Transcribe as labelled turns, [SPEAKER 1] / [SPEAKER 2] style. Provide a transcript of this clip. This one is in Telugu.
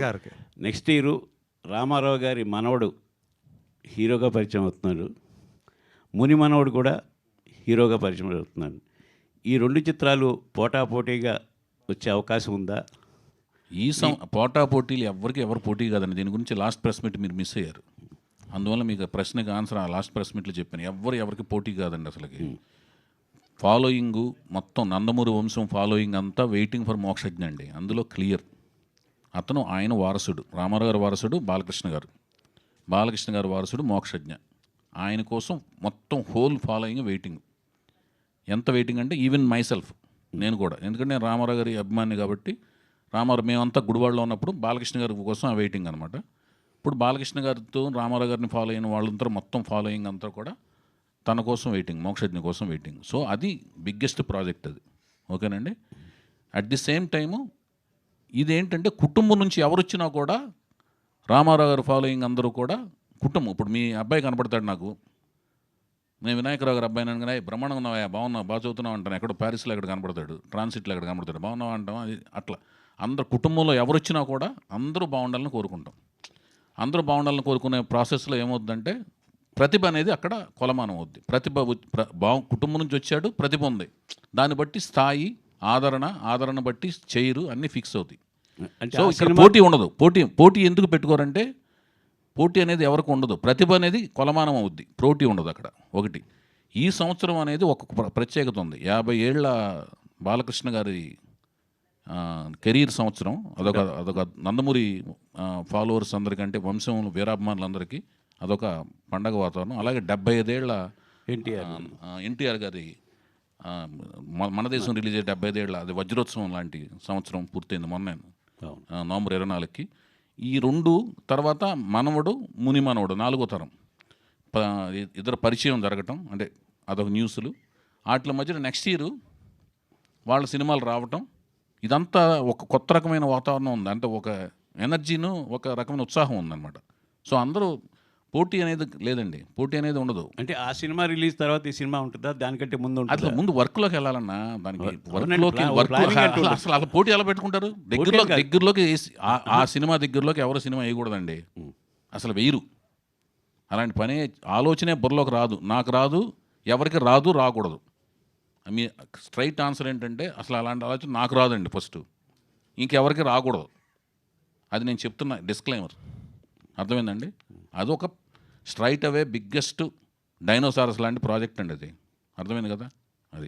[SPEAKER 1] గారికి
[SPEAKER 2] నెక్స్ట్ ఇయర్ రామారావు గారి మనవడు హీరోగా పరిచయం అవుతున్నాడు, ముని మనవడు కూడా హీరోగా పరిచయం అవుతున్నాడు. ఈ రెండు చిత్రాలు పోటాపోటీగా వచ్చే అవకాశం ఉందా?
[SPEAKER 3] పోటాపోటీలు ఎవరు పోటీ కాదండి. దీని గురించి లాస్ట్ ప్రెస్ మీట్ మీరు మిస్ అయ్యారు. అందువల్ల మీకు ప్రశ్నకి ఆన్సర్ ఆ లాస్ట్ ప్రెస్ మీట్లో చెప్పాను. ఎవరికి పోటీ కాదండి. అసలుకి ఫాలోయింగ్ మొత్తం నందమూరి వంశం ఫాలోయింగ్ అంతా వెయిటింగ్ ఫర్ మోక్షజ్ఞ అండి. అందులో క్లియర్. అతను ఆయన వారసుడు, రామారావు గారి వారసుడు బాలకృష్ణ గారు వారసుడు మోక్షజ్ఞ. ఆయన కోసం మొత్తం హోల్ ఫాలోయింగ్ వెయిటింగ్. ఎంత వెయిటింగ్ అంటే ఈవెన్ మైసెల్ఫ్, నేను కూడా, ఎందుకంటే నేను రామారావు గారి అభిమాని కాబట్టి మేమంతా గుడివాడలో ఉన్నప్పుడు బాలకృష్ణ గారి కోసం ఆ వెయిటింగ్ అనమాట. ఇప్పుడు బాలకృష్ణ గారితో రామారావు గారిని ఫాలో అయిన వాళ్ళంతా మొత్తం ఫాలోయింగ్ అంతా కూడా తన కోసం వెయిటింగ్, మోక్షజ్ఞ కోసం వెయిటింగ్. సో అది బిగ్గెస్ట్ ప్రాజెక్ట్ అది. ఓకేనండి. అట్ ది సేమ్ టైము ఇదేంటంటే కుటుంబం నుంచి ఎవరు వచ్చినా కూడా రామారావు గారి ఫాలోయింగ్ అందరూ కూడా కుటుంబం. ఇప్పుడు మీ అబ్బాయి కనపడతాడు నాకు, నేను వినాయకరావు గారు అబ్బాయి అనగానే బ్రహ్మాండంగా ఉన్నావా, బాగున్నావు, బాగా చదువుతున్నావు అంటాను. ఎక్కడ ప్యారిస్లో ఎక్కడ కనపడతాడు, ట్రాన్సిట్లో ఎక్కడ కనపడతాడు, బాగున్నావా అంటాం. అది అట్లా అందరు కుటుంబంలో ఎవరు వచ్చినా కూడా అందరూ బాగుండాలని కోరుకుంటాం. అందరూ బాగుండాలని కోరుకునే ప్రాసెస్లో ఏమవుతుందంటే ప్రతిభ అనేది అక్కడ కొలమానం అవుద్ది. కుటుంబం నుంచి వచ్చాడు, ప్రతిభ ఉంది, దాన్ని బట్టి స్థాయి, ఆదరణ బట్టి చైరు అన్నీ ఫిక్స్ అవుతాయి. సో ఇక్కడ పోటీ ఉండదు. పోటీ ఎందుకు పెట్టుకోరంటే పోటీ అనేది ఎవరికి ఉండదు. ప్రతిభ అనేది కొలమానం అవుద్ది, పోటీ ఉండదు అక్కడ. ఒకటి ఈ సంవత్సరం అనేది ఒక ప్రత్యేకత ఉంది. 50 ఏళ్ల బాలకృష్ణ గారి కెరీర్ సంవత్సరం. అదొక నందమూరి ఫాలోవర్స్ అందరికంటే, వంశంలో వీరాభిమానులందరికీ అదొక పండగ వాతావరణం. అలాగే 75 ఏళ్ల ఎన్టీఆర్ గారి మన దేశం రిలీజ్ అయ్యే 75 ఏళ్ల అది వజ్రోత్సవం లాంటి సంవత్సరం పూర్తయింది మొన్న నవంబర్ 24కి. ఈ రెండు తర్వాత మనవడు, ముని మనవడు, 4వ తరం ఇద్దరు పరిచయం జరగటం, అంటే అదొక న్యూస్లు. వాటి మధ్యలో నెక్స్ట్ ఇయర్ వాళ్ళ సినిమాలు రావటం, ఇదంతా ఒక కొత్త రకమైన వాతావరణం ఉంది. అంటే ఒక ఎనర్జీను, ఒక రకమైన ఉత్సాహం ఉందన్నమాట. సో అందరూ పోటీ అనేది లేదండి, పోటీ అనేది ఉండదు.
[SPEAKER 2] అంటే ఆ సినిమా రిలీజ్ తర్వాత ఈ సినిమా ఉంటుందా, దానికంటే ముందు ఉంటుంది?
[SPEAKER 3] అసలు ముందు వర్క్లోకి వెళ్ళాలన్నా, దానికి అసలు అలా పోటీ ఎలా పెట్టుకుంటారు? దగ్గరలోకి ఆ సినిమా దగ్గరలోకి ఎవరు సినిమా వేయకూడదండి, అసలు వేయరు. అలాంటి పని ఆలోచనే బుర్రలోకి రాదు, నాకు రాదు, ఎవరికి రాదు, రాకూడదు. మీ స్ట్రైట్ ఆన్సర్ ఏంటంటే అసలు అలాంటి ఆలోచన నాకు రాదండి ఫస్ట్, ఇంకెవరికి రాకూడదు. అది నేను చెప్తున్నా డిస్క్లైమర్, అర్థమైందండి? అదొక స్ట్రైట్ అవే బిగ్గెస్ట్ డైనోసారస్ లాంటి ప్రాజెక్ట్ అండి అది, అర్థమైంది కదా? అది